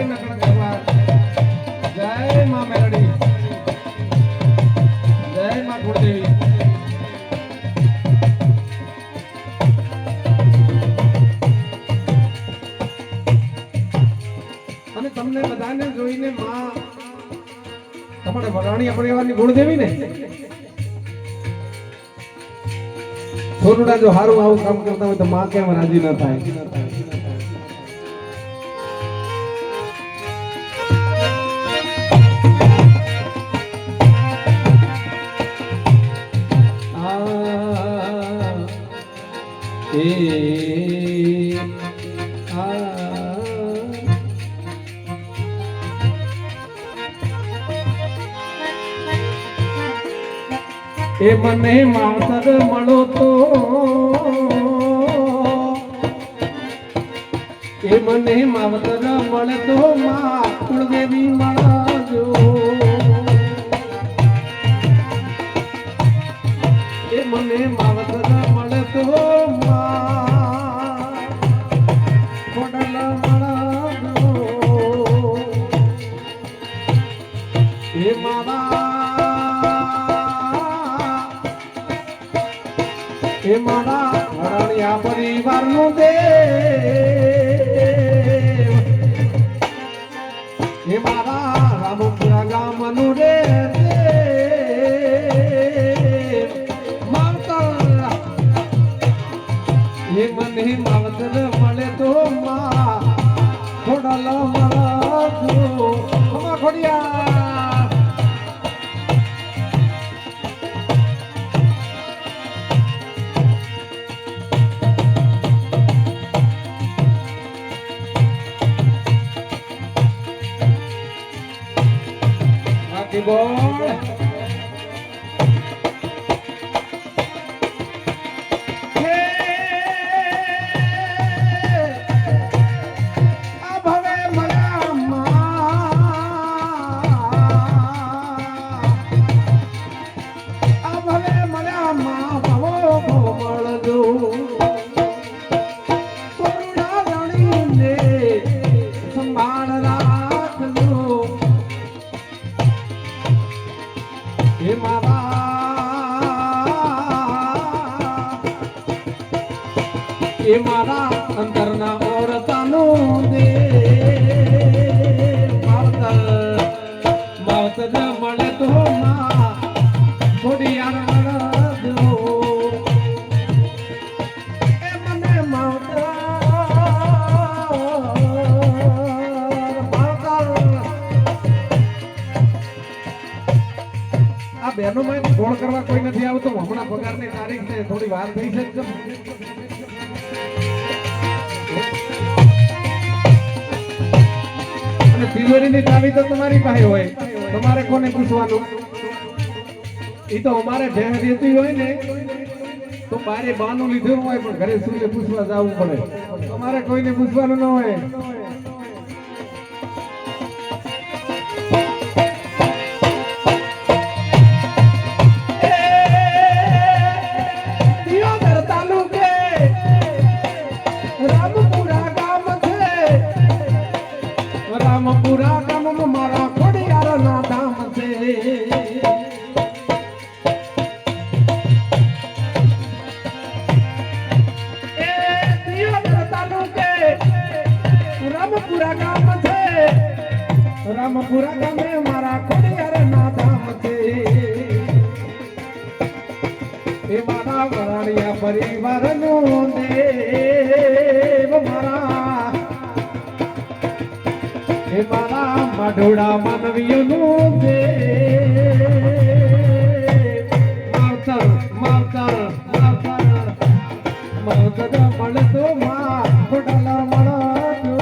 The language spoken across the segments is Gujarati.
નકળ કરવા જય માં મેલડી જય માં કુળદેવી અને તમને બધાને જોઈને માં તમારે વરાણી પરિવારની કુળદેવી ને થોડું જો હારું આવું કામ કરતા હોય તો માં કેમ રાજી ના થાય એ મને માતર મળો તો એ મને માવતર મળે તો માં કુળદેવી મળજો એ મને માવતર મળે તો માં ખોડલ મળજો એ મારા એ મારા વરાણિયા પરિવારનું દેવ એ મારા રામપુરા ગામનું રે દેવ માવતર એ મને માવતર મળે તો માં ખોડલ મળજો ખોડિયા બોલ એ મારા અંતરના ઓરતાનું દે માવતર મળે તો માં ખોડિયાર મળજો એ મને માવતર આ બહેનો માં ફોન કરવા કોઈ નથી આવતું હમણાં પગારની તારીખ છે થોડી વાર થઈ છે તિજોરીની ચાવી તો તમારી પાસે હોય તમારે કોને પૂછવાનું એ તો અમારે ભેણ રહેતી હોય ને તો બારે બાનું લીધું હોય પણ ઘરે સુઈને પૂછવા જવું પડે તમારે કોઈને પૂછવાનું ન હોય રામપુરા ગામમાં મારા ખોડિયાર ના ધામ છે એ દિયોદર તાલુકે રામપુરા ગામ છે રામપુરા ગામે મારા ખોડિયાર ના ધામ છે એ મારા વરાણિયા પરિવારનું દેવ મારા એ મારા માઢોડા માનવીઓનું દેવ માવતર માવતર માવતર માવતર મળે તો માં ખોડલ મળજો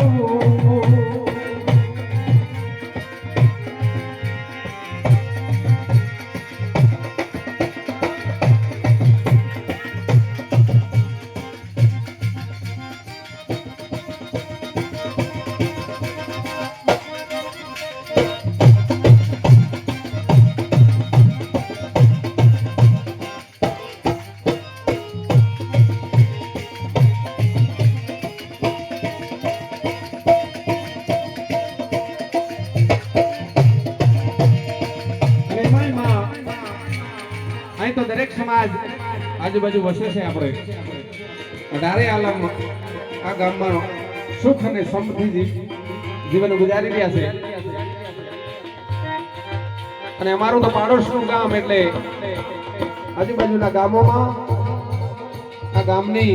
જ આજુબાજુ વસે છે આપણે 18 આલમમાં આ ગામમાં સુખ અને સમૃદ્ધિ જીવન ગુજારી રહ્યા છે અને અમારું તો પાડોશનું ગામ એટલે આજુબાજુના ગામોમાં આ ગામની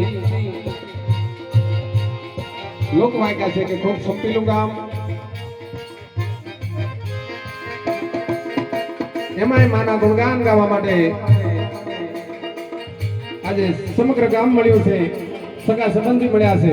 લોકવાયકા છે કે ખૂબ સંપીલું ગામ એમાંય માના ગુણગાન ગાવા માટે આજે સમગ્ર ગામ મળ્યું છે સગા સંબંધી મળ્યા છે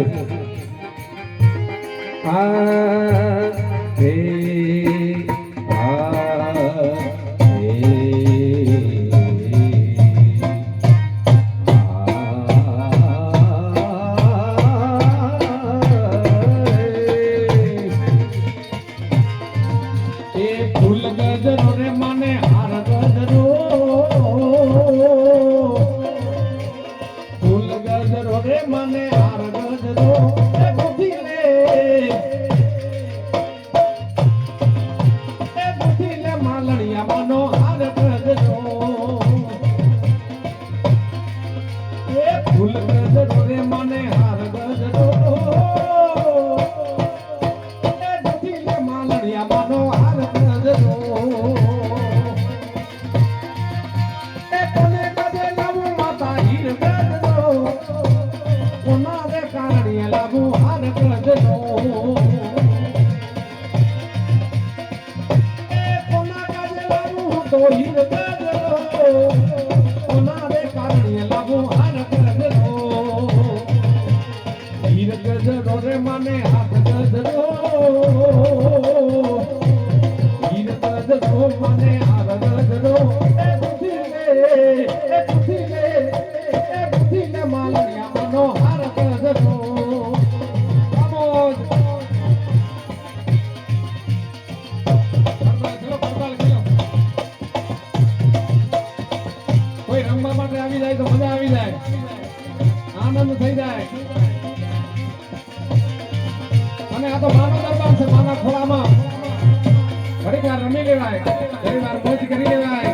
આનંદ થઈ જાય અને આ તો માનો દરબાર છે માના ખોળામાં ઘડીક વાર રમી લેવાય ઘણી વાર મોજ કરી લેવાય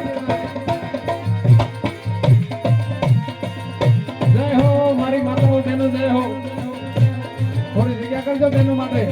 જય હો મારી માતાઓ તેનો જય હો થોડી જગ્યા કરજો તેનું માટે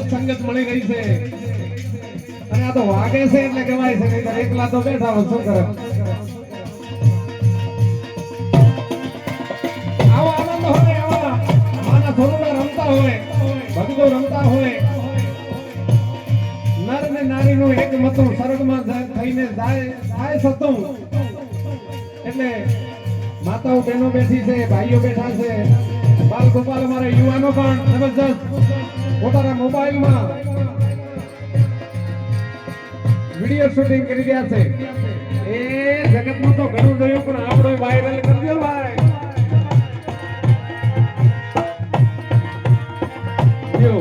સંગત મળી રહી છે અને આ તો વાગે છે એટલે કહેવાય છે નહીં તો એકલા તો બેઠા હોય શું કરે આવો આનંદ હોય આવા માના ધોરણા રમતા હોય ભક્તો રમતા હોય નર ને નારીનું એક મતું સ્વર્ગમાં થઈને જાય સતું એટલે માતાઓ બહેનો બેઠી છે ભાઈઓ બેઠા છે બાલ ગોપાલ અમારા યુવાનો પણ જબરજસ્ત પોતાના મોબાઈલમાં વિડિયો શૂટિંગ કરી રહ્યા છે એ જગતમાં તો ઘણું જોયું પણ આપણો વાયરલ કરજો ભાઈ જો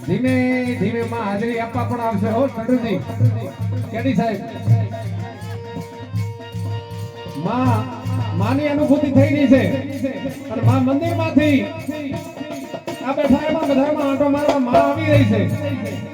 ધીમે ધીમે માં હાજરી આપવા પણ આવશે હો ચંદ્રજી કેડી સાહેબ માની અનુભૂતિ થઈ રહી છે અને માં મંદિરમાંથી આ બેઠા એમાં બધામાં આંટો મારવા માં આવી રહી છે